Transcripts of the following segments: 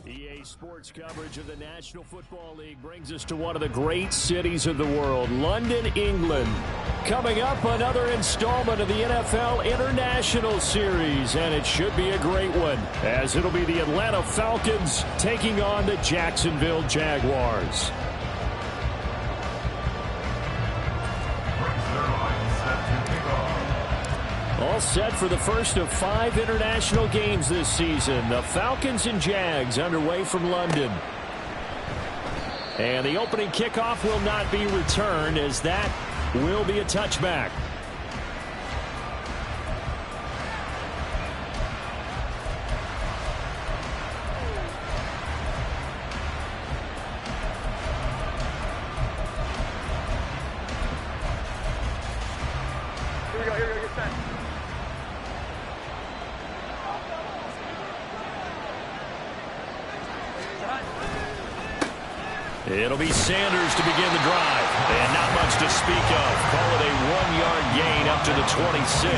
EA Sports coverage of the National Football League brings us to one of the great cities of the world, London, England. Coming up, another installment of the NFL International Series, and it should be a great one, as it'll be the Atlanta Falcons taking on the Jacksonville Jaguars. All set for the first of 5 international games this season. The Falcons and Jags underway from London. And the opening kickoff will not be returned, as that will be a touchback. Here we go, get set. It'll be Sanders to begin the drive. And not much to speak of. Call it a 1-yard gain up to the 26.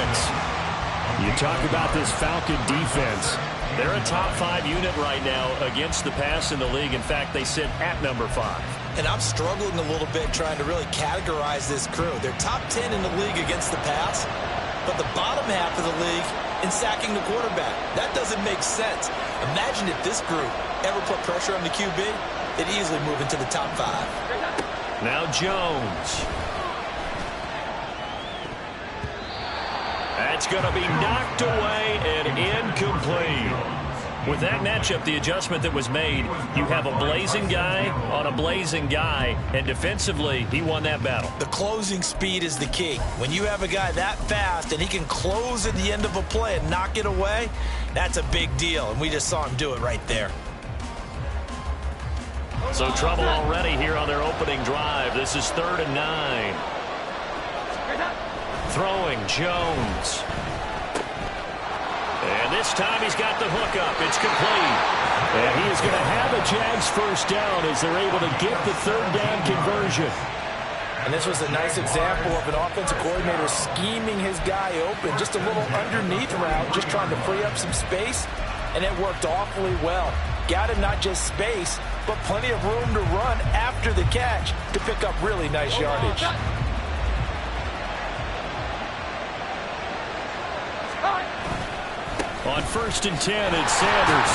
You talk about this Falcon defense. They're a top 5 unit right now against the pass in the league. In fact, they sit at number 5. And I'm struggling a little bit trying to really categorize this crew. They're top 10 in the league against the pass, but the bottom half of the league in sacking the quarterback. That doesn't make sense. Imagine if this group ever put pressure on the QB. They'd easily move into the top 5. Now Jones. That's going to be knocked away and incomplete. With that matchup, the adjustment that was made, you have a blazing guy on a blazing guy, and defensively, he won that battle. The closing speed is the key. When you have a guy that fast and he can close at the end of a play and knock it away, that's a big deal, and we just saw him do it right there. So trouble already here on their opening drive. This is 3rd and 9. Throwing Jones. And this time he's got the hook up. It's complete. And he is going to have a Jags first down as they're able to get the 3rd down conversion. And this was a nice example of an offensive coordinator scheming his guy open. Just a little underneath route, just trying to free up some space. And it worked awfully well. Got him not just space, but plenty of room to run after the catch to pick up really nice yardage. On 1st and 10, it's Sanders.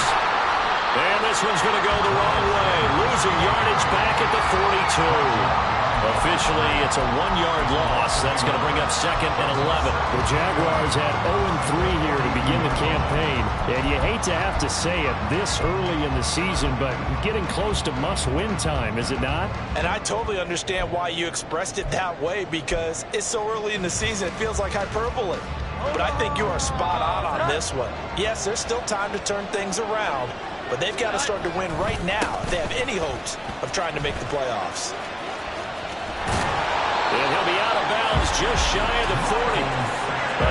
And this one's going to go the wrong way. Losing yardage back at the 42. Officially, it's a 1-yard loss. That's going to bring up 2nd and 11. The Jaguars had 0-3 here to begin the campaign. And you hate to have to say it this early in the season, but getting close to must-win time, is it not? And I totally understand why you expressed it that way, because it's so early in the season, it feels like hyperbole. But I think you are spot on this one. Yes, there's still time to turn things around, but they've got to start to win right now if they have any hopes of trying to make the playoffs. And he'll be out of bounds just shy of the 40.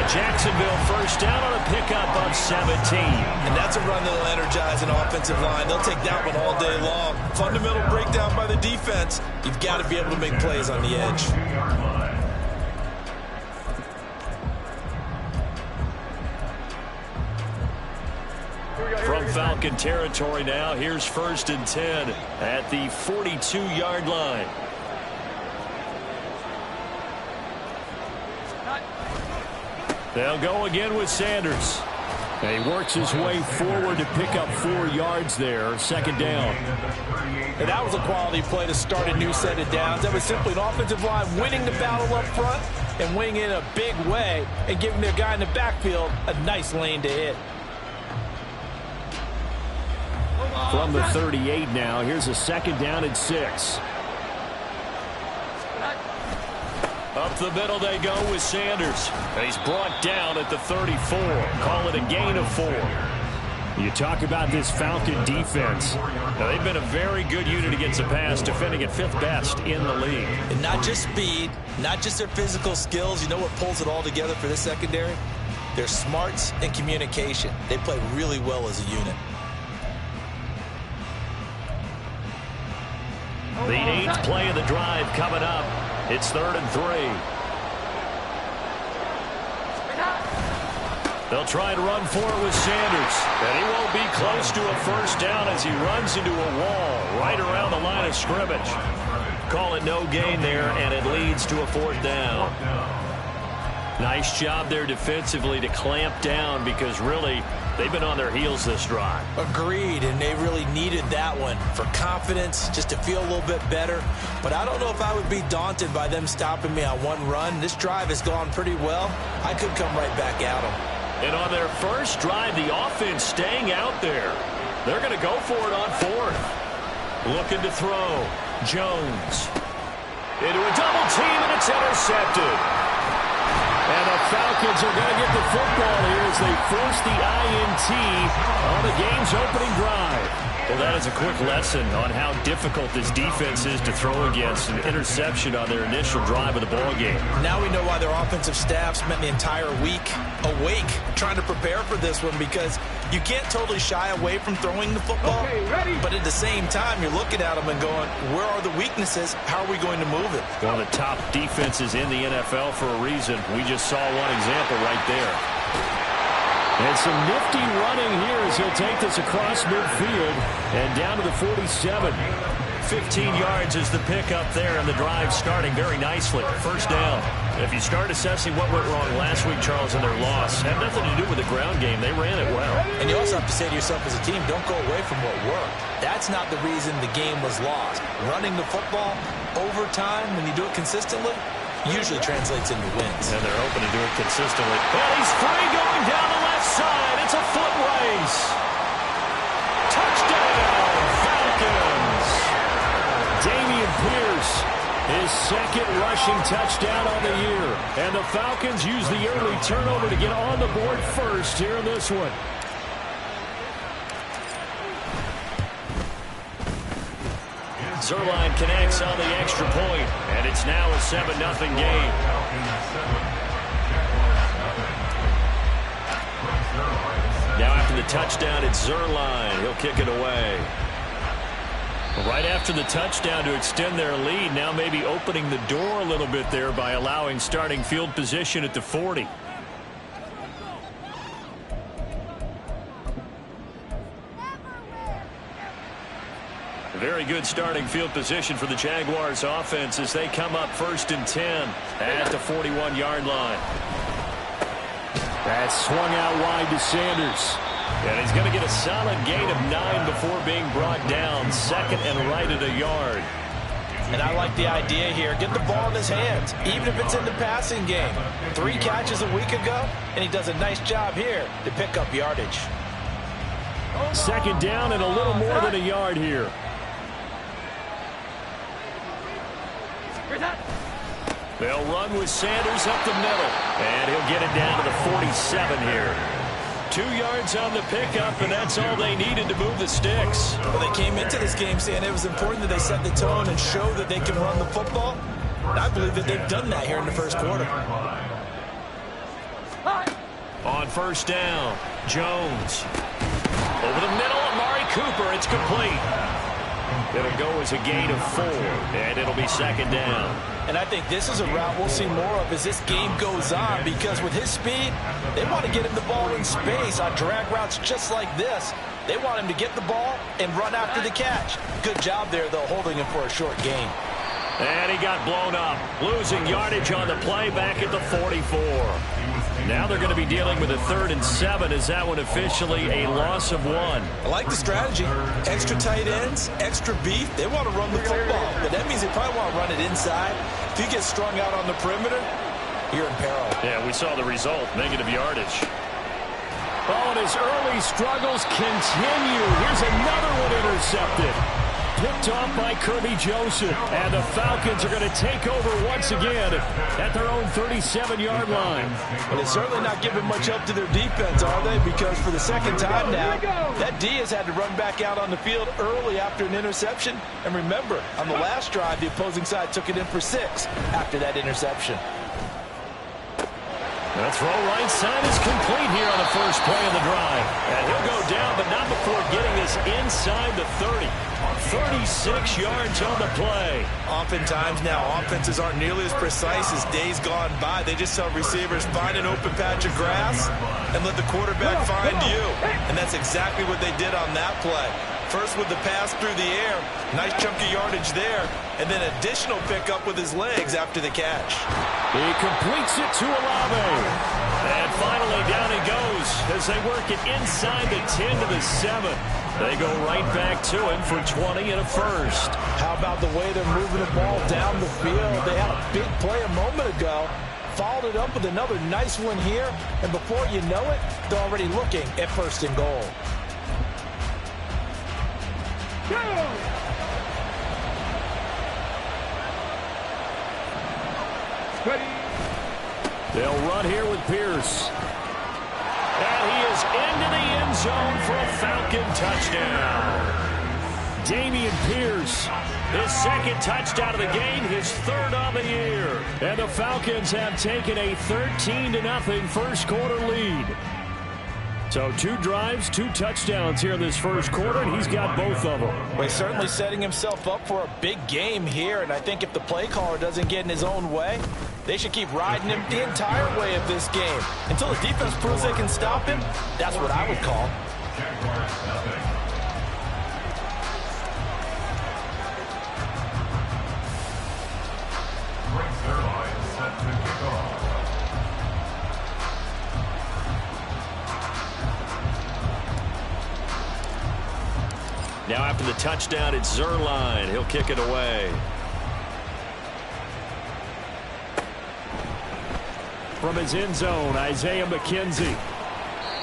Jacksonville first down on a pickup of 17. And that's a run that'll energize an offensive line. They'll take that one all day long. Fundamental breakdown by the defense. You've got to be able to make plays on the edge. From Falcon territory now, here's 1st and 10 at the 42-yard line. They'll go again with Sanders. And he works his way forward to pick up 4 yards there, 2nd down. And that was a quality play to start a new set of downs. That was simply an offensive line winning the battle up front and winning in a big way and giving their guy in the backfield a nice lane to hit. From the 38 now, here's a 2nd down and 6. Up the middle they go with Sanders. And he's brought down at the 34. Call it a gain of 4. You talk about this Falcon defense. Now, they've been a very good unit against the pass, defending at 5th best in the league. And not just speed, not just their physical skills. You know what pulls it all together for this secondary? Their smarts and communication. They play really well as a unit. The 8th play of the drive coming up. It's 3rd and 3. They'll try and run for it with Sanders. And he won't be close to a first down as he runs into a wall right around the line of scrimmage. Call it no gain there, and it leads to a 4th down. Nice job there defensively to clamp down because really they've been on their heels this drive. Agreed, and they really needed that one for confidence, just to feel a little bit better. But I don't know if I would be daunted by them stopping me on one run. This drive has gone pretty well. I could come right back at them. And on their first drive, the offense staying out there. They're going to go for it on 4th. Looking to throw. Jones. Into a double team, and it's intercepted. And the Falcons are going to get the football here as they force the INT on the game's opening drive. Well, that is a quick lesson on how difficult this defense is to throw against. An interception on their initial drive of the ballgame. Now we know why their offensive staff spent the entire week awake trying to prepare for this one, because you can't totally shy away from throwing the football. But at the same time, you're looking at them and going, where are the weaknesses? How are we going to move it? One of the top defenses in the NFL for a reason. We just saw one example right there. And some nifty running here as he'll take this across midfield and down to the 47. 15 yards is the pickup there, and the drive starting very nicely. First down. If you start assessing what went wrong last week, Charles, in their loss, had nothing to do with the ground game. They ran it well. And you also have to say to yourself as a team, don't go away from what worked. That's not the reason the game was lost. Running the football over time, when you do it consistently, usually translates into wins. And they're hoping to do it consistently. And he's free going down the left side. It's a foot race. Touchdown, Falcons. Dameon Pierce, his second rushing touchdown on the year. And the Falcons use the early turnover to get on the board first here in this one. Zuerlein connects on the extra point, and it's now a 7-0 game. Now after the touchdown, it's Zuerlein. He'll kick it away. Right after the touchdown to extend their lead, now maybe opening the door a little bit there by allowing starting field position at the 40. Very good starting field position for the Jaguars offense as they come up 1st and 10 at the 41-yard line. That's swung out wide to Sanders. And he's going to get a solid gain of 9 before being brought down. Second and right at a yard. And I like the idea here. Get the ball in his hands, even if it's in the passing game. 3 catches a week ago, and he does a nice job here to pick up yardage. Second down and a little more than a yard here. They'll run with Sanders up the middle. And he'll get it down to the 47 here. 2 yards on the pickup, and that's all they needed to move the sticks. Well, they came into this game saying it was important that they set the tone and show that they can run the football. And I believe that they've done that here in the first quarter. On first down, Jones. Over the middle, Amari Cooper. It's complete. It'll go as a gain of 4, and it'll be 2nd down. And I think this is a route we'll see more of as this game goes on, because with his speed, they want to get him the ball in space on drag routes just like this. They want him to get the ball and run after the catch. Good job there, though, holding him for a short gain. And he got blown up, losing yardage on the play back at the 44. Now they're going to be dealing with a 3rd and 7 as that one officially a loss of 1. I like the strategy. Extra tight ends, extra beef. They want to run the football, but that means they probably want to run it inside. If you get strung out on the perimeter, you're in peril. Yeah, we saw the result, negative yardage. Oh, and his early struggles continue. Here's another one intercepted. Picked off by Kirby Joseph. And the Falcons are going to take over once again at their own 37-yard line. Well, they're certainly not giving much help to their defense, are they? Because for the second time now, that D has had to run back out on the field early after an interception. And remember, on the last drive, the opposing side took it in for 6 after that interception. The throw right side is complete here on the first play of the drive. And he'll go down, but not before getting this inside the 30. 36 yards on the play. Oftentimes now, offenses aren't nearly as precise as days gone by. They just tell receivers, find an open patch of grass and let the quarterback find you. And that's exactly what they did on that play. First with the pass through the air, nice chunky yardage there, and then additional pickup with his legs after the catch. He completes it to Olave. And finally down he goes as they work it inside the 10 to the 7. They go right back to him for 20 and a first. How about the way they're moving the ball down the field? They had a big play a moment ago, followed it up with another nice one here, and before you know it, they're already looking at first and goal. They'll run here with Pierce. And he is into the end zone for a Falcon touchdown. Dameon Pierce, his second touchdown of the game, his third on the year. And the Falcons have taken a 13-0 first quarter lead. So 2 drives, 2 touchdowns here in this first quarter, and he's got both of them. Well, he's certainly setting himself up for a big game here, and I think if the play caller doesn't get in his own way, they should keep riding him the entire way of this game. Until the defense proves they can stop him, that's what I would call. Now after the touchdown, it's Zerline. He'll kick it away. From his end zone, Isaiah McKenzie.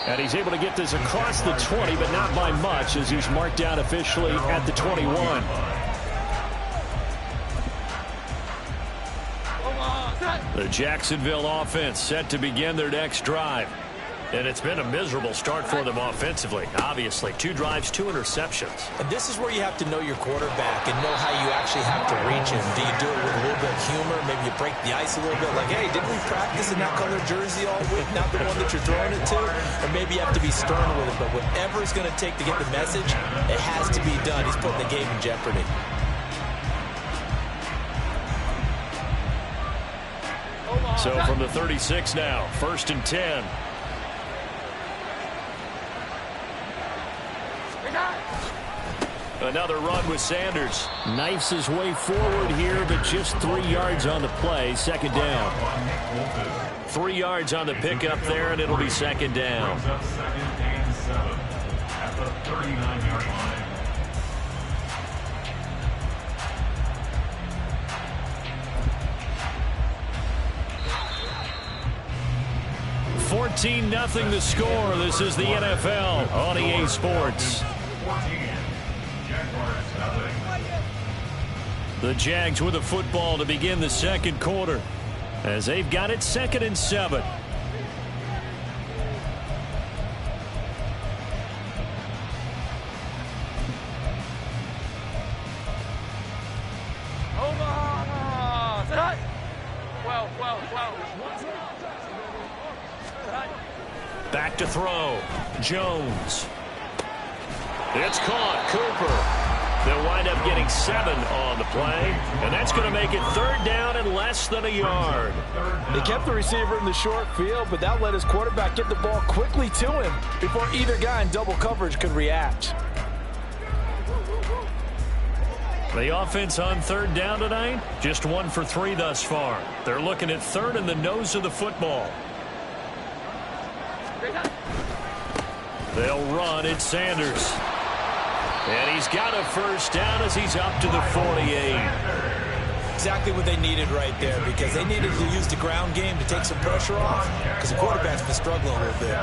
And he's able to get this across the 20, but not by much as he's marked down officially at the 21. The Jacksonville offense set to begin their next drive. And it's been a miserable start for them offensively. Obviously, 2 drives, 2 interceptions. And this is where you have to know your quarterback and know how you actually have to reach him. Do you do it with a little bit of humor? Maybe you break the ice a little bit. Like, hey, didn't we practice in that color jersey all week? Not the one that you're throwing it to? Or maybe you have to be stern with it. But whatever it's going to take to get the message, it has to be done. He's putting the game in jeopardy. So from the 36 now, 1st and 10. Another run with Sanders. Knifes his way forward here, but just 3 yards on the play. Second down. 3 yards on the pickup there, and it'll be second down. At the 39-yard line. 14-0 the score. This is the NFL on EA Sports. The Jags with the football to begin the second quarter as they've got it 2nd and 7. Back to throw. Jones. It's caught. Cooper. They'll wind up getting 7 on the play, and that's going to make it 3rd down and less than a yard. They kept the receiver in the short field, but that let his quarterback get the ball quickly to him before either guy in double coverage could react. The offense on 3rd down tonight, just 1 for 3 thus far. They're looking at 3rd in the nose of the football. They'll run. It's Sanders. And he's got a first down as he's up to the 48. Exactly what they needed right there, because they needed to use the ground game to take some pressure off, because the quarterback's been struggling a little bit.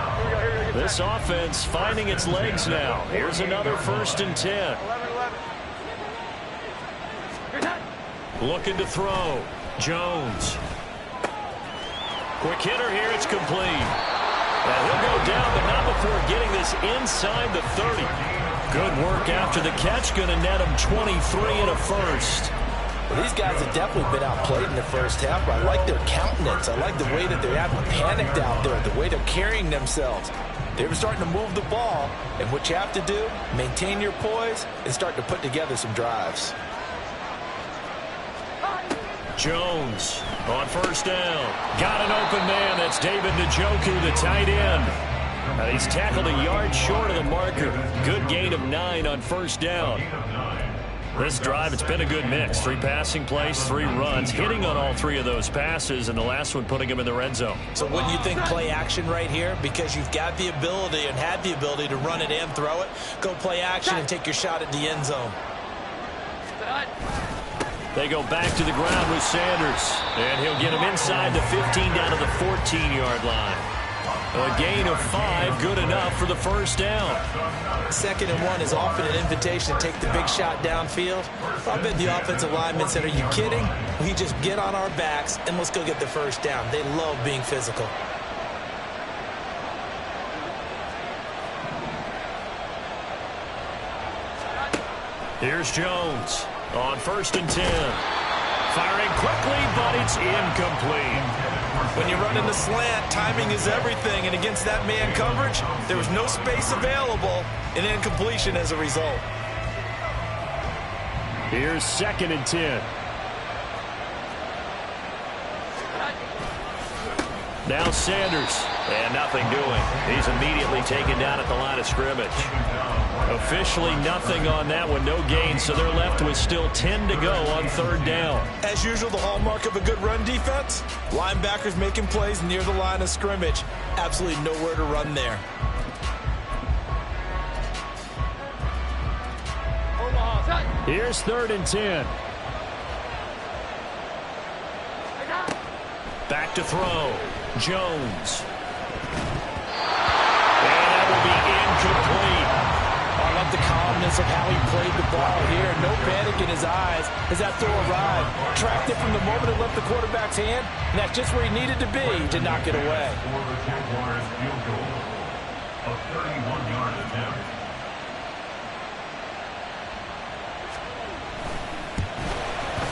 This offense finding its legs now. Here's another 1st and 10. Looking to throw. Jones. Quick hitter here. It's complete. And he'll go down, but not before getting this inside the 30. Good work after the catch. Going to net him 23 and a first. Well, these guys have definitely been outplayed in the first half, but I like their countenance. I like the way that they're having panicked out there, the way they're carrying themselves. They were starting to move the ball, and what you have to do, maintain your poise and start to put together some drives. Jones on first down. Got an open man. That's David Njoku, the tight end. He's tackled a yard short of the marker. Good gain of 9 on first down. This drive, it's been a good mix. 3 passing plays, 3 runs, hitting on all 3 of those passes, and the last one putting him in the red zone. So wouldn't you think play action right here? Because you've got the ability and had the ability to run it and throw it. Go play action and take your shot at the end zone. They go back to the ground with Sanders, and he'll get him inside the 15 down to the 14-yard line. A gain of 5, good enough for the first down. 2nd and 1 is often an invitation to take the big shot downfield. I bet the offensive lineman said, are you kidding? We just get on our backs and let's go get the first down. They love being physical. Here's Jones on 1st and 10. Firing quickly, but it's incomplete. When you run in the slant, timing is everything, and against that man coverage, there was no space available, and incompletion as a result. Here's 2nd and 10. Now Sanders, and nothing doing. He's immediately taken down at the line of scrimmage. Officially nothing on that one, no gain, so they're left with still 10 to go on 3rd down. As usual, the hallmark of a good run defense, linebackers making plays near the line of scrimmage. Absolutely nowhere to run there. Here's 3rd and 10. Back to throw. Jones. And that will be incomplete. I love the calmness of how he played the ball here. No panic in his eyes as that throw arrived. Tracked it from the moment it left the quarterback's hand, and that's just where he needed to be to knock it away.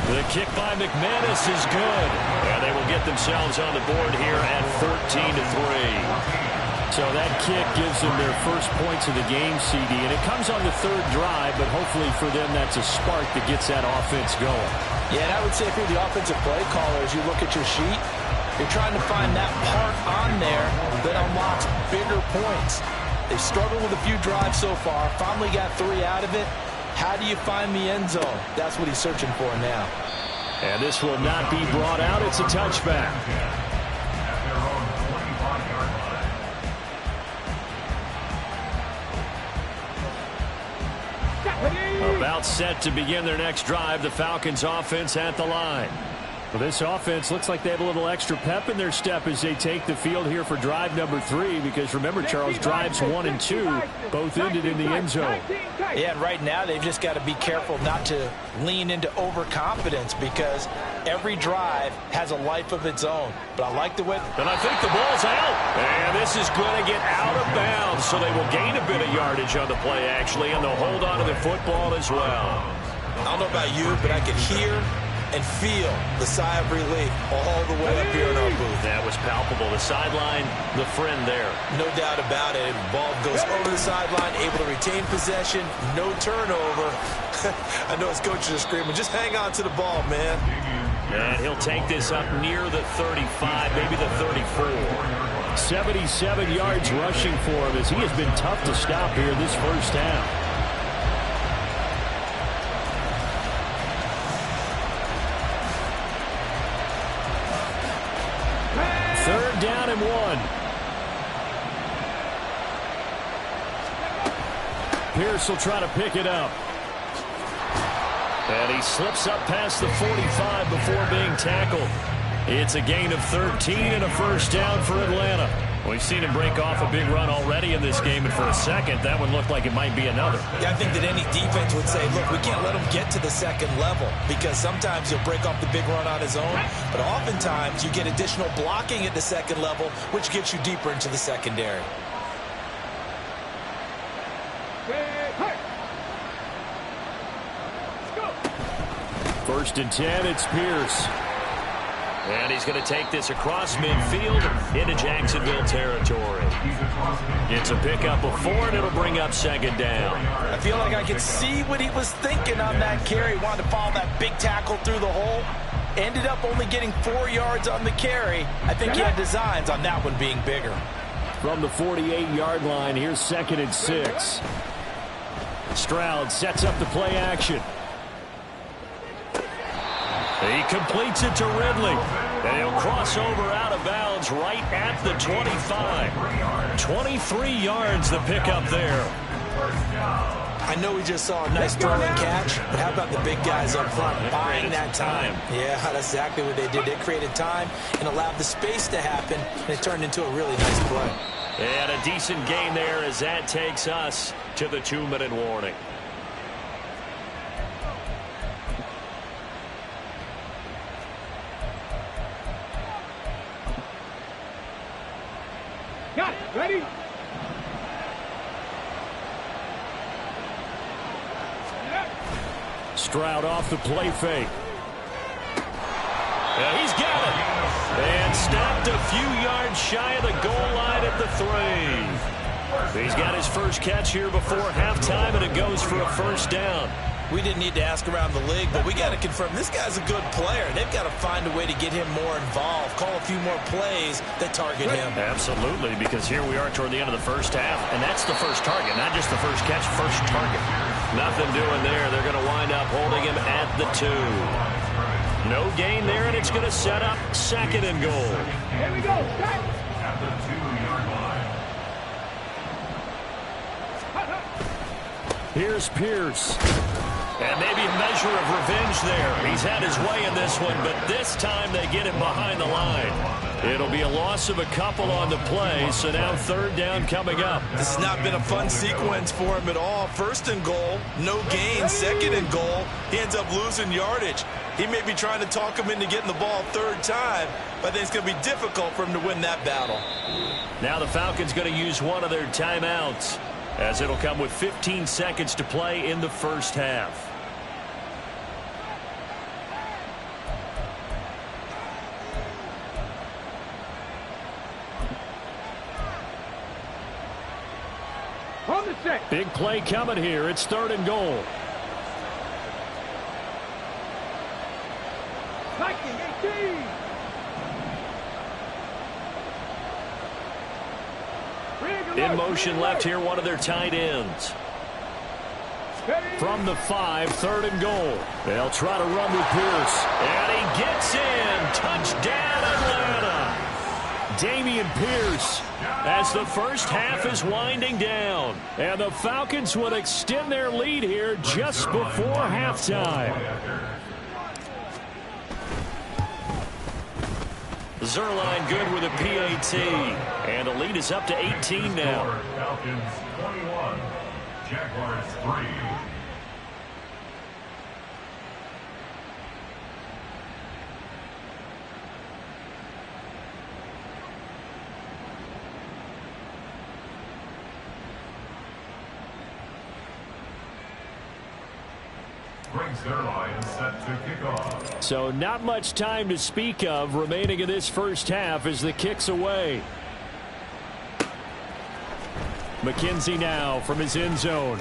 The kick by McManus is good. And they will get themselves on the board here at 14-3. So that kick gives them their first points of the game, CD. And it comes on the 3rd drive, but hopefully for them that's a spark that gets that offense going. Yeah, and I would say if you're the offensive play caller, as you look at your sheet, you're trying to find that part on there that unlocks bigger points. They've struggled with a few drives so far, finally got 3 out of it. How do you find the end zone? That's what he's searching for now. And this will not be brought out. It's a touchback. About set to begin their next drive. The Falcons offense at the line. Well, this offense looks like they have a little extra pep in their step as they take the field here for drive number 3. Because remember, Charles, drives 1 and 2 both ended in the end zone. Yeah, and right now they've just got to be careful not to lean into overconfidence because every drive has a life of its own. But I like the way. And I think the ball's out. And this is going to get out of bounds. So they will gain a bit of yardage on the play, actually, and they'll hold on to the football as well. I don't know about you, but I could hear and feel the sigh of relief all the way up here in our booth. That was palpable. The sideline, the friend there. No doubt about it. The ball goes over the sideline, able to retain possession, no turnover. I know his coaches are screaming, just hang on to the ball, man. And he'll take this up near the 35, maybe the 34. 77 yards rushing for him as he has been tough to stop here this first half. Down and 1. Pierce will try to pick it up. And he slips up past the 45 before being tackled. It's a gain of 13 and a first down for Atlanta. We've seen him break off a big run already in this game, and for a second, that one looked like it might be another. Yeah, I think that any defense would say, look, we can't let him get to the 2nd level because sometimes he'll break off the big run on his own, but oftentimes you get additional blocking at the 2nd level, which gets you deeper into the secondary. First and 10, it's Pierce. And he's going to take this across midfield into Jacksonville territory. It's a pickup of 4, and it'll bring up second down. I feel like I could see what he was thinking on that carry. Wanted to follow that big tackle through the hole. Ended up only getting 4 yards on the carry. I think he had designs on that one being bigger. From the 48-yard line, here's second and 6. Stroud sets up the play action. He completes it to Ridley. And he'll cross over out of bounds right at the 25. 23 yards the pickup there. I know we just saw a nice throw and catch, but how about the big guys up front buying that time? Yeah, that's exactly what they did. They created time and allowed the space to happen, and it turned into a really nice play. And a decent gain there as that takes us to the 2-minute warning. Got it. Ready? Stroud off the play fake. Yeah, he's got it. And stopped a few yards shy of the goal line at the 3. He's got his first catch here before halftime, and it goes for a first down. We didn't need to ask around the league, but we got to confirm this guy's a good player. They've got to find a way to get him more involved, call a few more plays that target him. Absolutely, because here we are toward the end of the first half, and that's the first target, not just the first catch, first target. Nothing doing there. They're going to wind up holding him at the 2. No gain there, and it's going to set up second and goal. Here we go. Start. Here's Pierce. And maybe a measure of revenge there. He's had his way in this one, but this time they get him behind the line. It'll be a loss of a couple on the play, so now third down coming up. This has not been a fun sequence for him at all. First and goal, no gain. Second and goal, he ends up losing yardage. He may be trying to talk him into getting the ball third time, but I think it's going to be difficult for him to win that battle. Now the Falcons going to use one of their timeouts, as it'll come with 15 seconds to play in the first half. On the set. Big play coming here. It's third and goal. Viking 18. In motion left here, one of their tight ends. From the 5, third and goal. They'll try to run with Pierce. And he gets in. Touchdown, Atlanta. Dameon Pierce, as the first half is winding down. And the Falcons would extend their lead here just before halftime. Zerline good with a PAT. And the lead is up to 18 now. Falcons 21, Jaguars 3. Set to kick off. So not much time to speak of remaining in this first half as the kick's away. McKenzie now from his end zone.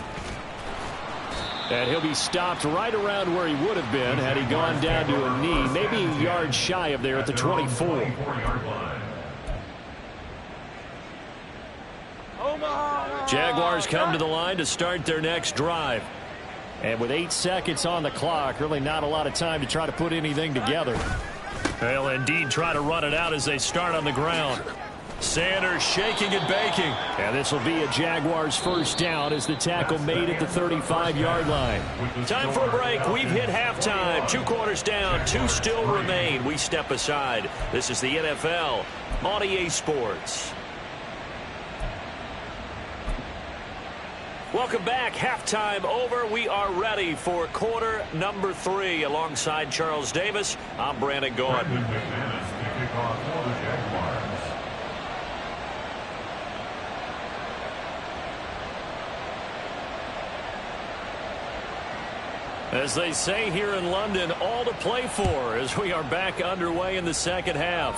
And he'll be stopped right around where he would have been had he gone down to a knee, maybe a yard shy of there at the 24. Jaguars come to the line to start their next drive. And with 8 seconds on the clock, really not a lot of time to try to put anything together. They'll indeed try to run it out as they start on the ground. Sanders shaking and baking. And this will be a Jaguars first down as the tackle made at the 35-yard line. Time for a break. We've hit halftime. 2 quarters down, 2 still remain. We step aside. This is the NFL on EA Sports. Welcome back. Halftime over. We are ready for quarter number 3. Alongside Charles Davis, I'm Brandon Gordon. As they say here in London, all to play for as we are back underway in the second half.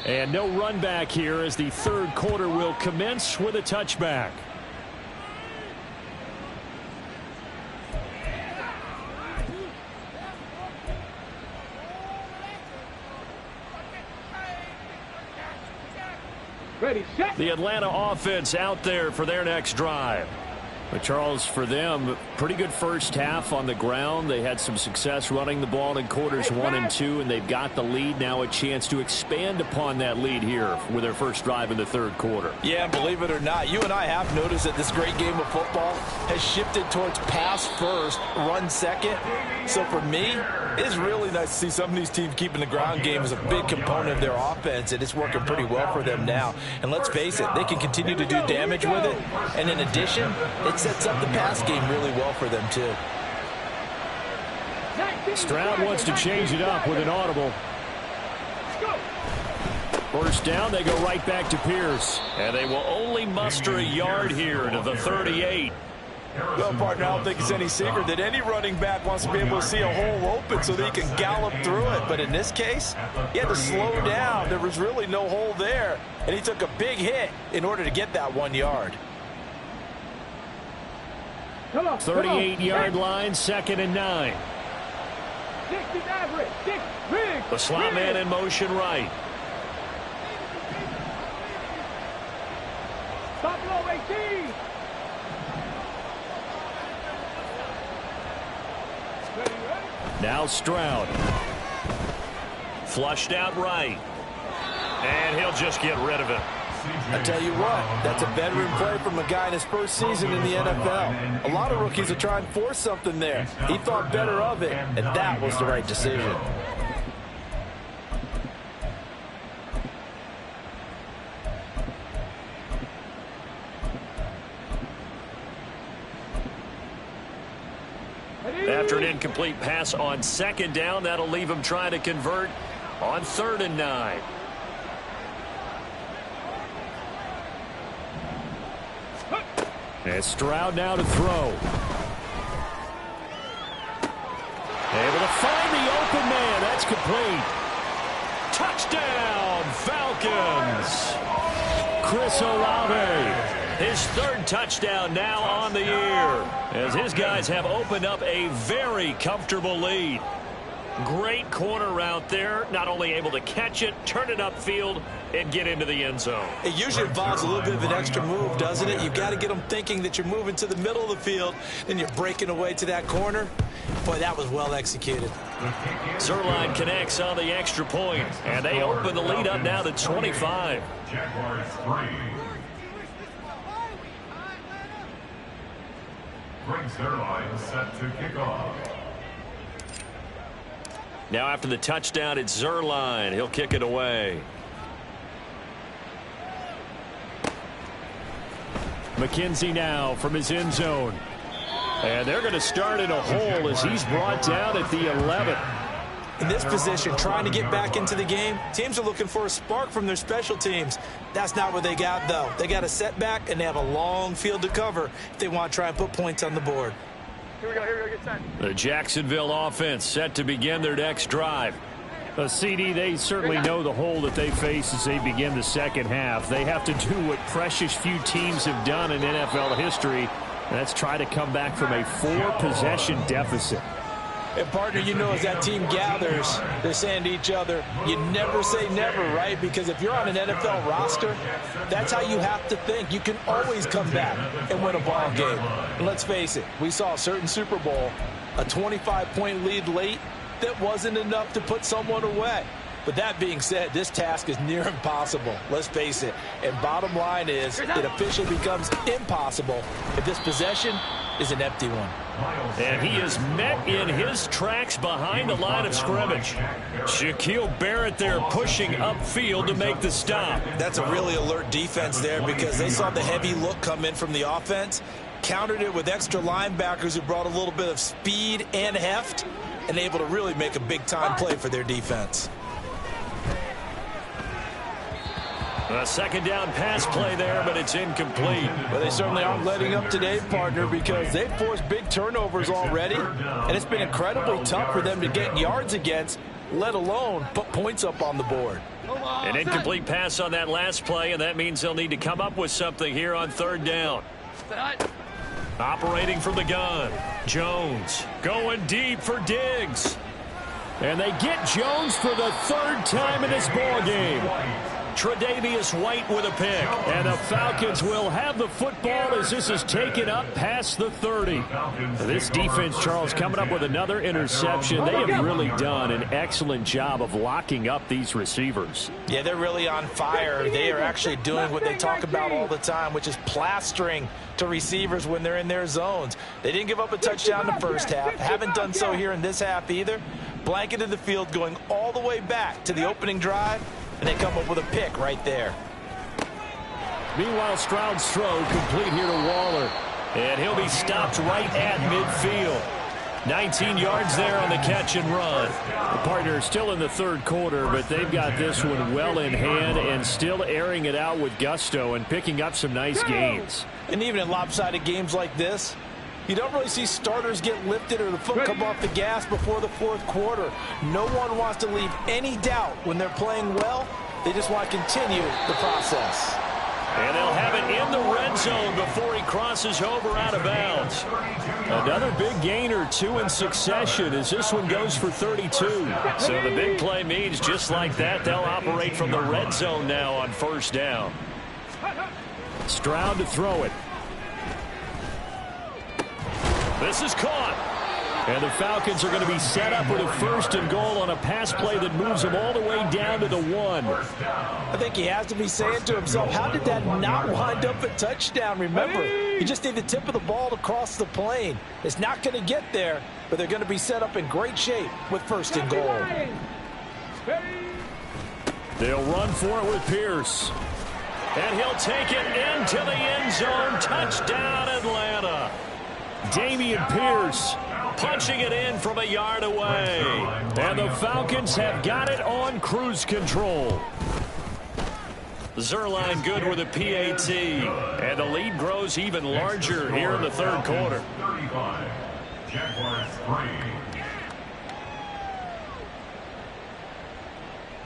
And no run back here as the third quarter will commence with a touchback. Ready, set. The Atlanta offense out there for their next drive. But Charles, for them, pretty good first half on the ground. They had some success running the ball in quarters 1 and 2, and they've got the lead. Now a chance to expand upon that lead here with their first drive in the third quarter. Yeah, believe it or not, you and I have noticed that this great game of football has shifted towards pass first, run second. So for me, it's really nice to see some of these teams keeping the ground game as a big component of their offense, and it's working pretty well for them now. And let's face it, they can continue to do damage with it. And in addition, it sets up the pass game really well for them, too. Stroud wants to change it up with an audible. First down, they go right back to Pierce. And they will only muster a yard here to the 38. Well, partner, I don't think it's any secret that any running back wants to be able to see a hole open so that he can gallop through it. But in this case, he had to slow down. There was really no hole there. And he took a big hit in order to get that 1 yard. 38-yard line, 2nd and 9. The slot man in motion right. Stop low, 18. Now Stroud. Flushed out right. And he'll just get rid of it. I tell you what, that's a veteran play from a guy in his first season in the NFL. A lot of rookies are trying to force something there. He thought better of it, and that was the right decision. After an incomplete pass on 2nd down, that'll leave him trying to convert on 3rd and 9. And Stroud now to throw. Able to find the open man. That's complete. Touchdown, Falcons. Chris Olave. His 3rd touchdown now on the year, as his guys have opened up a very comfortable lead. Great corner route there, not only able to catch it, turn it upfield, and get into the end zone. It usually involves a little bit of an extra move, doesn't it? You've got to get them thinking that you're moving to the middle of the field, then you're breaking away to that corner. Boy, that was well executed. Zerline connects on the extra point, and they open the lead up now to 25. Jaguars 3. Brings their line set to kick off. Now after the touchdown, it's Zerline. He'll kick it away. McKenzie now from his end zone. And they're going to start in a hole as he's brought down at the 11. In this position, trying to get back into the game, teams are looking for a spark from their special teams. That's not what they got, though. They got a setback, and they have a long field to cover if they want to try and put points on the board. Here we go, get set. The Jacksonville offense set to begin their next drive. CD, they certainly know the hole that they face as they begin the second half. They have to do what precious few teams have done in NFL history. That's try to come back from a 4-possession deficit. And, partner, you know, as that team gathers, they're saying to each other, you never say never, right? Because if you're on an NFL roster, that's how you have to think. You can always come back and win a ball game. And let's face it, we saw a certain Super Bowl, a 25-point lead late, that wasn't enough to put someone away. But that being said, this task is near impossible. Let's face it. And bottom line is, it officially becomes impossible if this possession is an empty one. And he is met in his tracks behind the line of scrimmage. Shaquille Barrett there pushing upfield to make the stop. That's a really alert defense there because they saw the heavy look come in from the offense, countered it with extra linebackers who brought a little bit of speed and heft, and able to really make a big-time play for their defense. A second down pass play there, but it's incomplete. Well, they certainly aren't letting up today, partner, because they've forced big turnovers already, and it's been incredibly tough for them to get yards against, let alone put points up on the board. An incomplete pass on that last play, and that means they'll need to come up with something here on third down. Operating from the gun, Jones going deep for Diggs. And they get Jones for the third time in this ball game. Tre'Davious White with a pick. And the Falcons will have the football as this is taken up past the 30. This defense, Charles, coming up with another interception. They have really done an excellent job of locking up these receivers. Yeah, they're really on fire. They are actually doing what they talk about all the time, which is plastering to receivers when they're in their zones. They didn't give up a touchdown in the first half. Haven't done so here in this half either. Blanketed the field going all the way back to the opening drive. And they come up with a pick right there. Meanwhile, Stroud's throw complete here to Waller. And he'll be stopped right at midfield. 19 yards there on the catch and run. The partner is still in the third quarter, but they've got this one well in hand and still airing it out with gusto and picking up some nice gains. And even in lopsided games like this, you don't really see starters get lifted or the foot come off the gas before the fourth quarter. No one wants to leave any doubt when they're playing well. They just want to continue the process. And they'll have it in the red zone before he crosses over out of bounds. Another big gain or two in succession as this one goes for 32. So the big play means just like that, they'll operate from the red zone now on first down. Stroud to throw it. This is caught. And the Falcons are going to be set up with a first and goal on a pass play that moves them all the way down to the 1. I think he has to be saying to himself, how did that not wind up a touchdown? Remember, you just need the tip of the ball to cross the plane. It's not going to get there, but they're going to be set up in great shape with first and goal. They'll run for it with Pierce. And he'll take it into the end zone. Touchdown, Atlanta. Dameon Pierce punching it in from a yard away. And the Falcons have got it on cruise control. Zerline good with a PAT. And the lead grows even larger here in the third quarter. 35. Jaguars 3.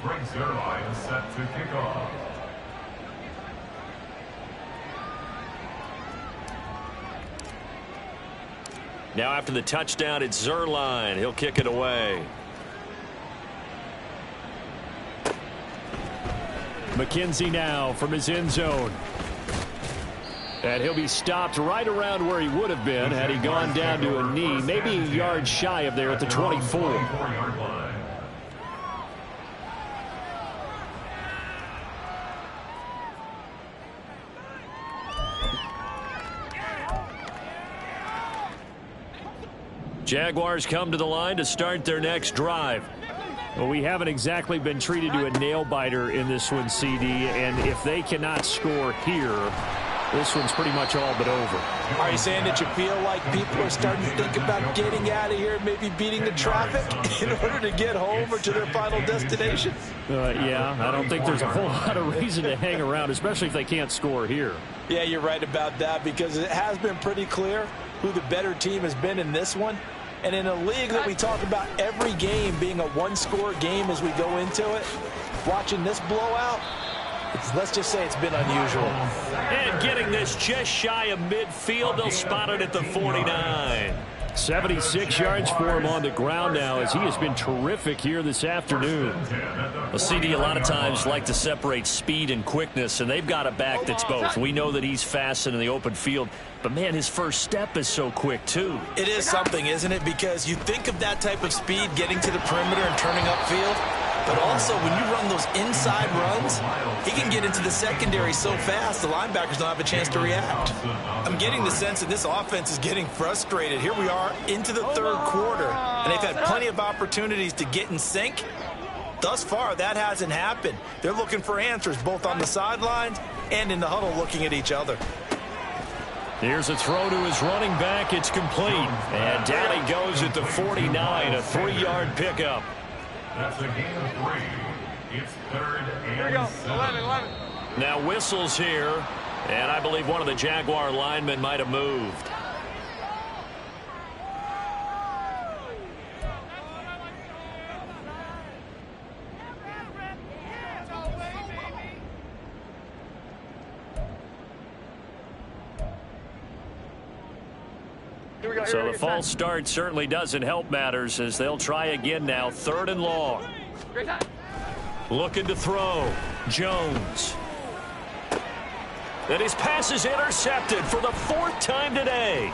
Greg Zerline set to kick off. Now after the touchdown, it's Zerline. He'll kick it away. McKenzie now from his end zone. And he'll be stopped right around where he would have been had he gone down to a knee, maybe a yard shy of there at the 24. Jaguars come to the line to start their next drive. Well, we haven't exactly been treated to a nail-biter in this one, CD, and if they cannot score here, this one's pretty much all but over. Are you saying that you feel like people are starting to think about getting out of here, maybe beating the traffic in order to get home or to their final destination? Yeah, I don't think there's a whole lot of reason to hang around, especially if they can't score here. Yeah, you're right about that because it has been pretty clear who the better team has been in this one. And in a league that we talk about every game being a one-score game as we go into it, watching this blowout, let's just say it's been unusual. And getting this just shy of midfield, they'll spot it at the 49. 76 yards for him on the ground now as he has been terrific here this afternoon. Well, CD a lot of times like to separate speed and quickness, and they've got a back that's both. We know that he's fast in the open field, but, man, his first step is so quick, too. It is something, isn't it? Because you think of that type of speed getting to the perimeter and turning upfield, but also when you run those inside runs, he can get into the secondary so fast the linebackers don't have a chance to react. I'm getting the sense that this offense is getting frustrated. Here we are into the third quarter, and they've had plenty of opportunities to get in sync. Thus far, that hasn't happened. They're looking for answers both on the sidelines and in the huddle looking at each other. Here's a throw to his running back. It's complete. And down he goes at the 49, a 3-yard pickup. That's a gain of 3. It's third and Here we go. 7. 11. Now whistles here, and I believe one of the Jaguar linemen might have moved. So the false start certainly doesn't help matters as they'll try again now. 3rd and long. Looking to throw. Jones. And his pass is intercepted for the 4th time today.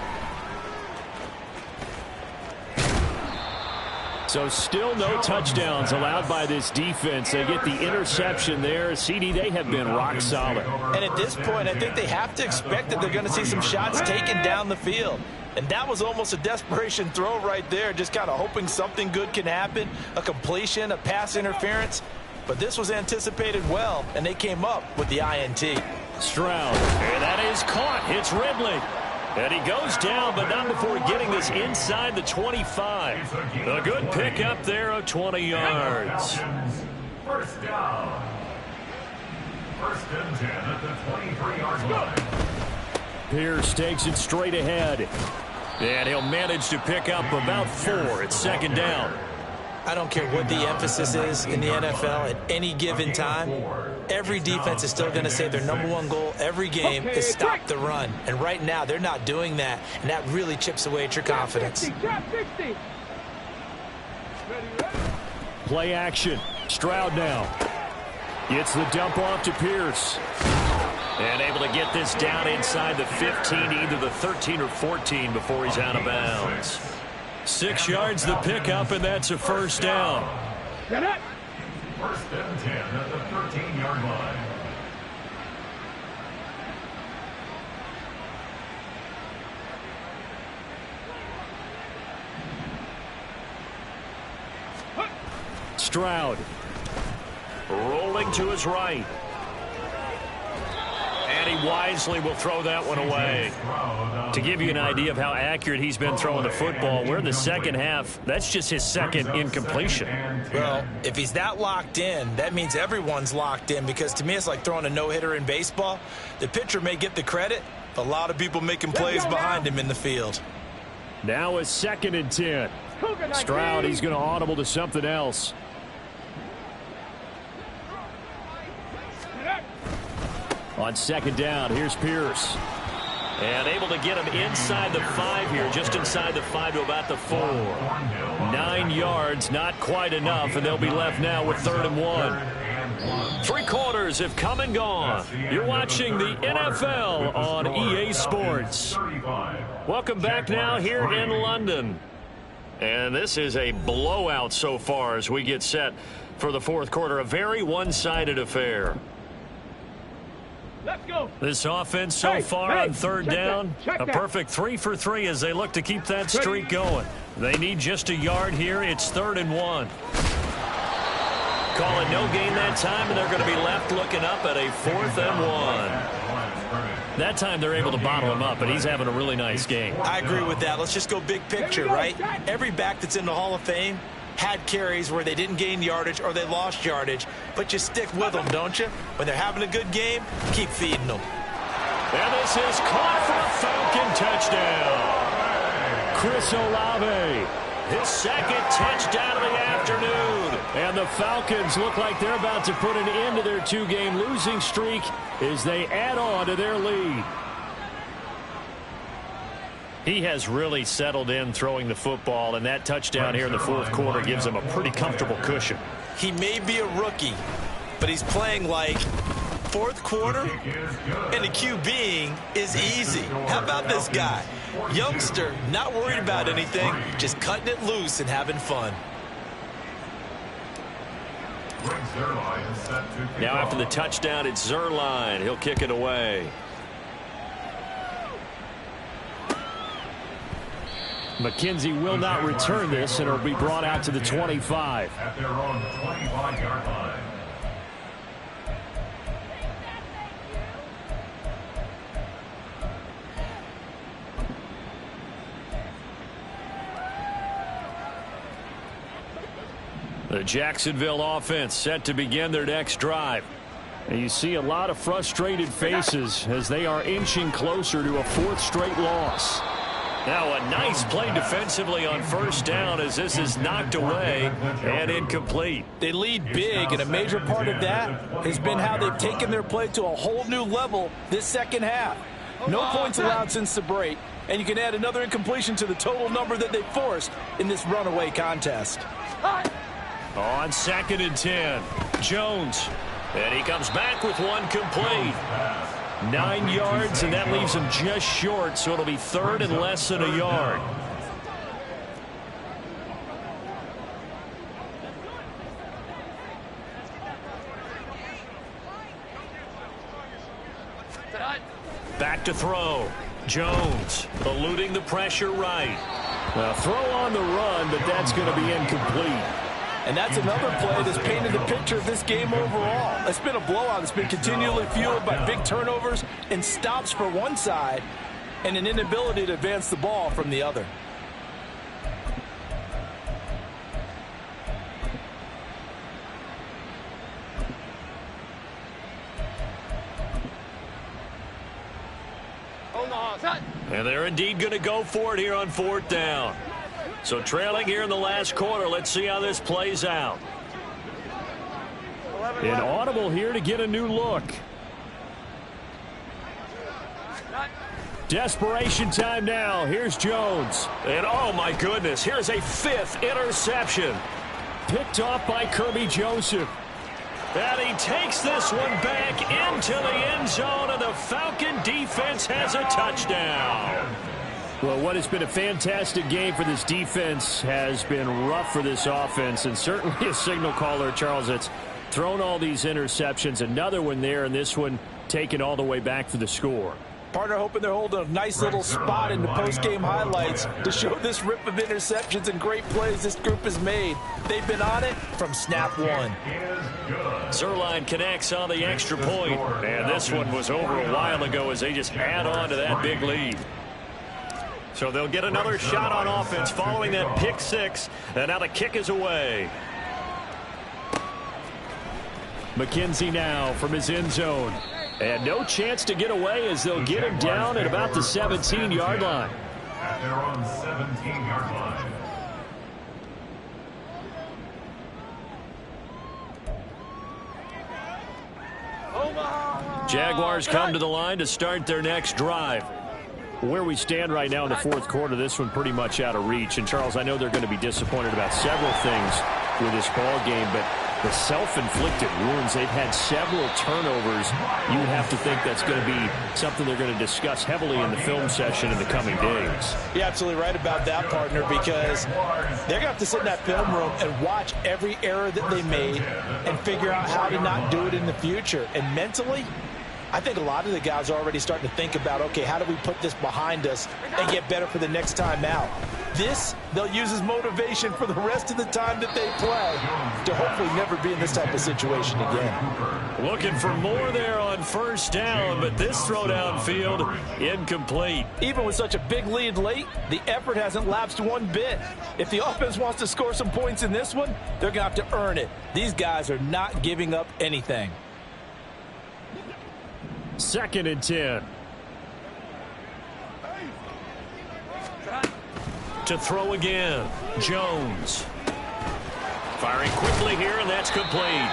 So still no touchdowns allowed by this defense. They get the interception there. CD, they have been rock solid. And at this point, I think they have to expect that they're going to see some shots taken down the field. And that was almost a desperation throw right there, just kind of hoping something good can happen, a completion, a pass interference. But this was anticipated well, and they came up with the INT. Stroud, and that is caught. It's Ridley. And he goes down, but not before getting this inside the 25. A good pickup there of 20 yards. First down. 1st and 10 at the 23-yard line. Pierce takes it straight ahead. And he'll manage to pick up about 4. It's 2nd down. I don't care what the emphasis is in the NFL at any given time. Every defense is still going to say their #1 goal every game is stop the run. And right now, they're not doing that, and that really chips away at your confidence. Play action. Stroud now. Gets the dump off to Pierce. And able to get this down inside the 15, either the 13 or 14 before he's out of bounds. 6 yards the pickup, and that's a 1st down. 1st and 10 at the 13-yard line. Stroud. Rolling to his right. And he wisely will throw that one away. To give you an idea of how accurate he's been throwing the football, we're in the 2nd half. That's just his 2nd incompletion. Well, if he's that locked in, that means everyone's locked in, because to me it's like throwing a no-hitter in baseball. The pitcher may get the credit, but a lot of people making plays behind him in the field. Now it's 2nd and 10. Stroud, he's going to audible to something else. On 2nd down, here's Pierce. And able to get him inside the 5 here, just inside the 5 to about the 4. 9 yards, not quite enough, and they'll be left now with 3rd and 1. 3 quarters have come and gone. You're watching the NFL on EA Sports. Welcome back now here in London. And this is a blowout so far as we get set for the 4th quarter. A very one-sided affair. Let's go. This offense so far on 3rd down, a perfect 3 for 3 as they look to keep that streak going. They need just a yard here. It's 3rd and 1. Call it no gain that time, and they're going to be left looking up at a 4th and 1. That time they're able to bottle him up, but he's having a really nice game. I agree with that. Let's just go big picture, right? Every back that's in the Hall of Fame had carries where they didn't gain yardage or they lost yardage, but you stick with them, don't you? When they're having a good game, keep feeding them. And this is caught for a Falcon touchdown. Chris Olave, his 2nd touchdown of the afternoon. And the Falcons look like they're about to put an end to their 2-game losing streak as they add on to their lead. He has really settled in throwing the football, and that touchdown here in the 4th quarter gives him a pretty comfortable cushion. He may be a rookie, but he's playing like 4th quarter, and the QBing is easy. How about this guy? Youngster, not worried about anything, just cutting it loose and having fun. Now after the touchdown, it's Zerline. He'll kick it away. McKenzie will not return this, and it'll be brought out to the 25. At their own 25-yard line. The Jacksonville offense set to begin their next drive. And you see a lot of frustrated faces as they are inching closer to a 4th straight loss. Now a nice play defensively on first down as this is knocked away and incomplete. They lead big, and a major part of that has been how they've taken their play to a whole new level this second half. No points allowed since the break, and you can add another incompletion to the total number that they forced in this runaway contest. On 2nd and 10, Jones. And he comes back with one complete. 9 yards, and that leaves him just short, so it'll be 3rd and less than a yard. Back to throw. Jones eluding the pressure right. Throw on the run, but that's going to be incomplete. And that's another play that's painted the picture of this game overall. It's been a blowout. It's been continually fueled by big turnovers and stops for one side and an inability to advance the ball from the other. And they're indeed going to go for it here on 4th down. So trailing here in the last quarter, let's see how this plays out. An audible here to get a new look. Desperation time now. Here's Jones. And oh my goodness, here's a 5th interception. Picked off by Kirby Joseph. And he takes this one back into the end zone, and the Falcon defense has a touchdown. Well, what has been a fantastic game for this defense has been rough for this offense, and certainly a signal caller, Charles, that's thrown all these interceptions. Another one there, and this one taken all the way back for the score. Partner hoping they're holding a nice little spot in the post-game highlights to show this rip of interceptions and great plays this group has made. They've been on it from snap one. Zerline connects on the extra point, and this one was over a while ago as they just add on to that big lead. So they'll get another shot on offense following that pick 6, and now the kick is away. McKenzie now from his end zone. And no chance to get away as they'll get him down at about the 17-yard line. At their own 17-yard line. Jaguars come to the line to start their next drive. Where we stand right now in the 4th quarter, this one pretty much out of reach. And, Charles, I know they're going to be disappointed about several things with this ball game, but the self-inflicted wounds, they've had several turnovers. You have to think that's going to be something they're going to discuss heavily in the film session in the coming days. You're absolutely right about that, partner, because they're going to have to sit in that film room and watch every error that they made and figure out how to not do it in the future. And mentally, I think a lot of the guys are already starting to think about, okay, how do we put this behind us and get better for the next time out? This, they'll use as motivation for the rest of the time that they play to hopefully never be in this type of situation again. Looking for more there on first down, but this throw downfield incomplete. Even with such a big lead late, the effort hasn't lapsed one bit. If the offense wants to score some points in this one, they're going to have to earn it. These guys are not giving up anything. 2nd and 10. To throw again, Jones. Firing quickly here, and that's complete.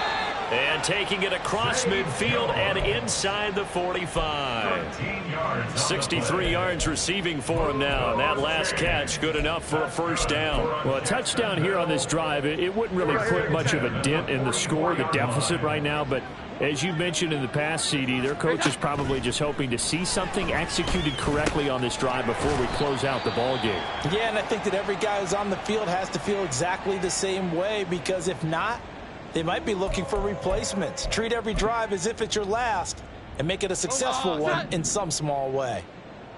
And taking it across midfield and inside the 45. 63 yards receiving for him now. And that last catch good enough for a first down. Well, a touchdown here on this drive, it wouldn't really put much of a dent in the score, the deficit right now. But as you mentioned in the past, CD, their coach is probably just hoping to see something executed correctly on this drive before we close out the ball game. Yeah, and I think that every guy who's on the field has to feel exactly the same way, because if not, they might be looking for replacements. Treat every drive as if it's your last and make it a successful one in some small way.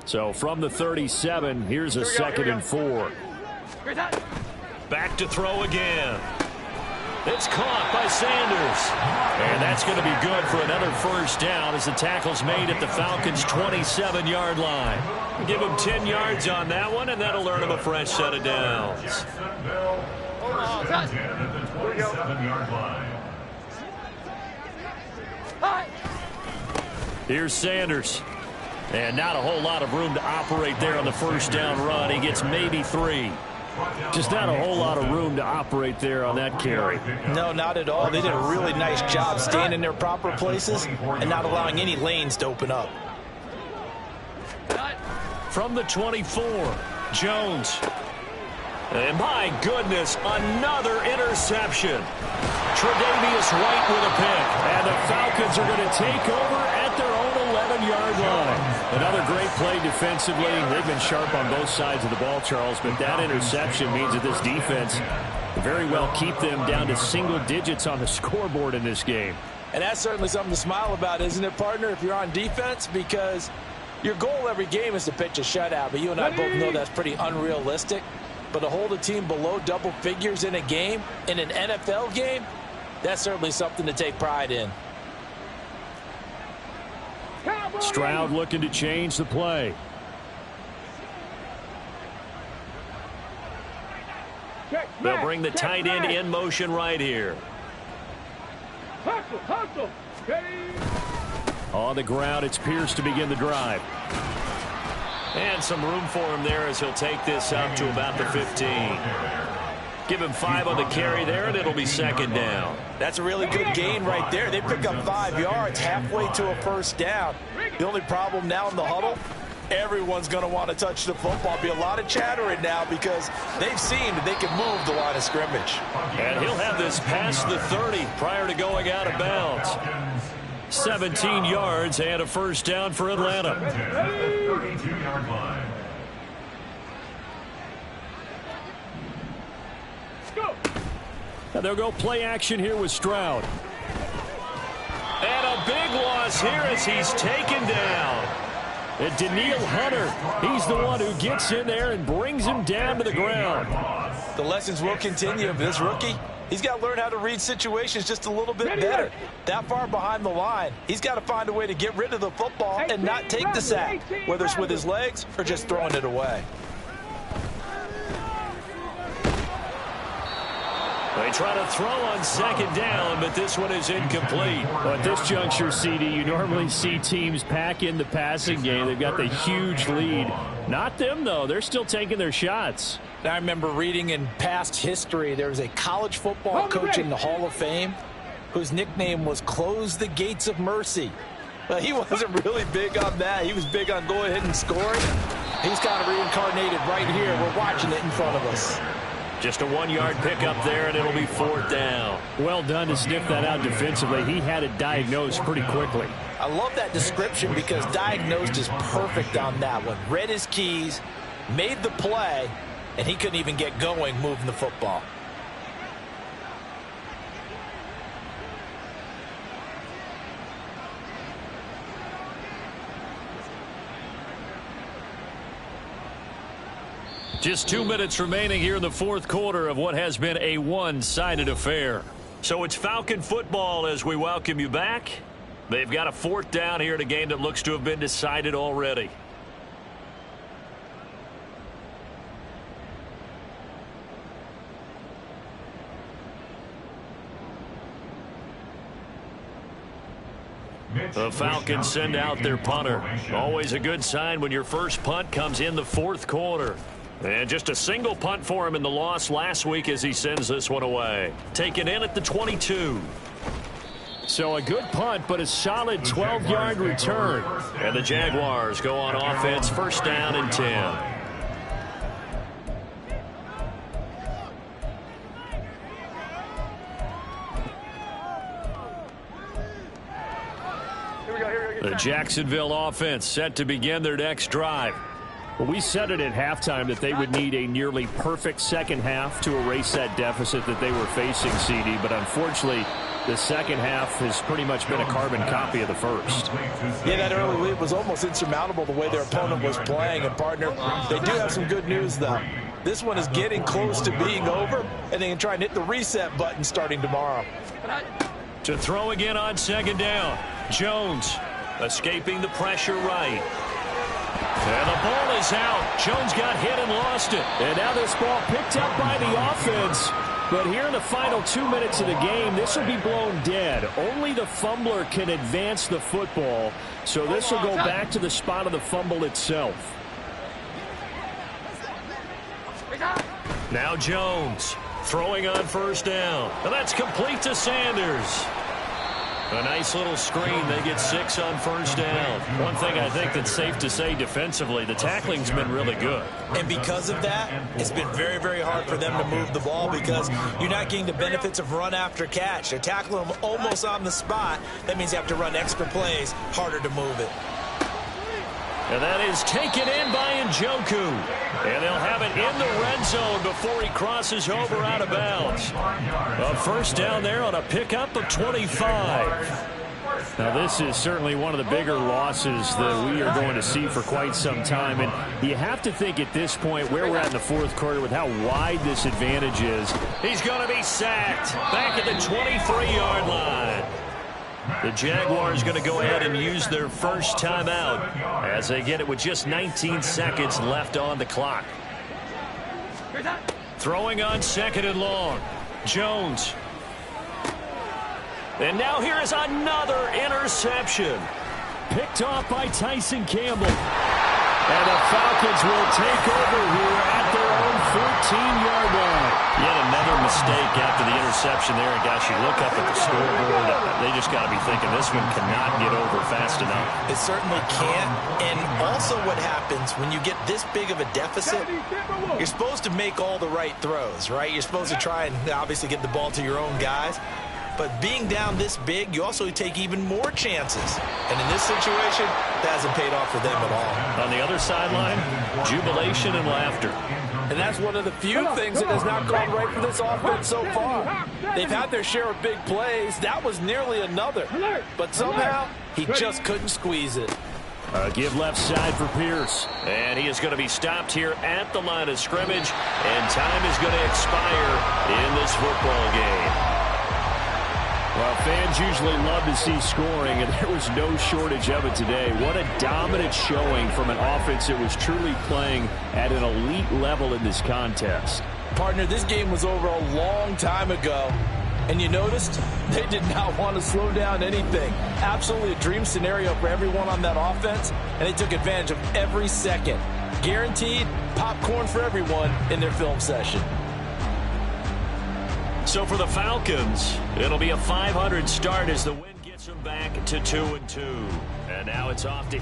So from the 37, here's a 2nd and 4. Back to throw again. It's caught by Sanders. And that's going to be good for another first down as the tackle's made at the Falcons' 27-yard line. Give them 10 yards on that one, and that'll earn them a fresh set of downs. Here's Sanders. And not a whole lot of room to operate there on the first down run. He gets maybe 3. Just not a whole lot of room to operate there on that carry. No, not at all. They did a really nice job staying in their proper places and not allowing any lanes to open up. From the 24, Jones. And my goodness, another interception. Tre'Davious White with a pick. And the Falcons are going to take over at their own 11-yard line. Another great play defensively. They've been sharp on both sides of the ball, Charles, but that interception means that this defense very well keep them down to single digits on the scoreboard in this game. And that's certainly something to smile about, isn't it, partner, if you're on defense? Because your goal every game is to pitch a shutout, but you and I both know that's pretty unrealistic. But to hold a team below double figures in a game, in an NFL game, that's certainly something to take pride in. Stroud looking to change the play. They'll bring the tight end in motion right here. Hustle. On the ground, it's Pierce to begin the drive. And some room for him there as he'll take this up to about the 15. Give him 5 on the carry there, and it'll be second down. That's a really good gain right there. They pick up 5 yards halfway to a first down. The only problem now in the huddle, everyone's going to want to touch the football. Be a lot of chattering now because they've seen that they can move the line of scrimmage. And he'll have this past the 30 prior to going out of bounds. 17 yards and a first down for Atlanta. 32-yard line. And they'll go play action here with Stroud. And a big loss here as he's taken down. And Danielle Hunter, he's the one who gets in there and brings him down to the ground. The lessons will continue of this rookie. He's got to learn how to read situations just a little bit better. That far behind the line, he's got to find a way to get rid of the football and not take the sack, whether it's with his legs or just throwing it away. They try to throw on second down, but this one is incomplete. Well, at this juncture, CD, you normally see teams pack in the passing game. They've got the huge lead. Not them, though. They're still taking their shots. I remember reading in past history, there was a college football coach in the Hall of Fame whose nickname was Close the Gates of Mercy. Well, he wasn't really big on that. He was big on going ahead and scoring. He's kind of reincarnated right here. We're watching it in front of us. Just a 1-yard pickup there, and it'll be 4th down. Well done to sniff that out defensively. He had it diagnosed pretty quickly. I love that description because diagnosed is perfect on that one. Read his keys, made the play, and he couldn't even get going moving the football. Just 2 minutes remaining here in the 4th quarter of what has been a one-sided affair. So it's Falcon football as we welcome you back. They've got a 4th down here in a game that looks to have been decided already. The Falcons send out their punter. Always a good sign when your first punt comes in the 4th quarter. And just a single punt for him in the loss last week as he sends this one away. Taken in at the 22. So a good punt, but a solid 12-yard return. And the Jaguars go on offense, first down and 10. The Jacksonville offense set to begin their next drive. Well, we said it at halftime that they would need a nearly perfect second half to erase that deficit that they were facing, CD. But unfortunately, the second half has pretty much been a carbon copy of the first. Yeah, that early lead was almost insurmountable the way their opponent was playing. And, partner, they do have some good news, though. This one is getting close to being over, and they can try and hit the reset button starting tomorrow. To throw again on second down. Jones escaping the pressure right. And the ball is out. Jones got hit and lost it. And now this ball picked up by the offense. But here in the final 2 minutes of the game, this will be blown dead. Only the fumbler can advance the football. So this will go back to the spot of the fumble itself. Now Jones throwing on first down. And that's complete to Sanders. A nice little screen. They get 6 on first down. One thing I think that's safe to say defensively, the tackling's been really good. And because of that, it's been very, very hard for them to move the ball because you're not getting the benefits of run after catch. They're tackling them almost on the spot. That means you have to run extra plays, harder to move it. And that is taken in by Njoku. And they'll have it in the red zone before he crosses over out of bounds. A first down there on a pickup of 25. Now, this is certainly one of the bigger losses that we are going to see for quite some time. And you have to think at this point where we're at in the fourth quarter with how wide this advantage is. He's going to be sacked back at the 23-yard line. The Jaguars going to go ahead and use their first timeout as they get it with just 19 seconds left on the clock. Throwing on second and long. Jones. And now here is another interception. Picked off by Tyson Campbell. And the Falcons will take over here at their own 14-yard line. Yet another mistake after the interception there. And gosh, you look up at the scoreboard, they just got to be thinking this one cannot get over fast enough. It certainly can't. And also what happens when you get this big of a deficit, you're supposed to make all the right throws, right? You're supposed to try and obviously get the ball to your own guys. But being down this big, you also take even more chances. And in this situation, that hasn't paid off for them at all. On the other sideline, jubilation and laughter. And that's one of the few things that has not gone right for this offense so far. They've had their share of big plays. That was nearly another. But somehow, he just couldn't squeeze it. Give left side for Pierce. And he is going to be stopped here at the line of scrimmage. And time is going to expire in this football game. Well, fans usually love to see scoring, and there was no shortage of it today. What a dominant showing from an offense that was truly playing at an elite level in this contest. Partner, this game was over a long time ago. And you noticed they did not want to slow down anything. Absolutely a dream scenario for everyone on that offense, and they took advantage of every second. Guaranteed popcorn for everyone in their film session. So for the Falcons, it'll be a 500 start as the win gets them back to 2-2. And now it's off to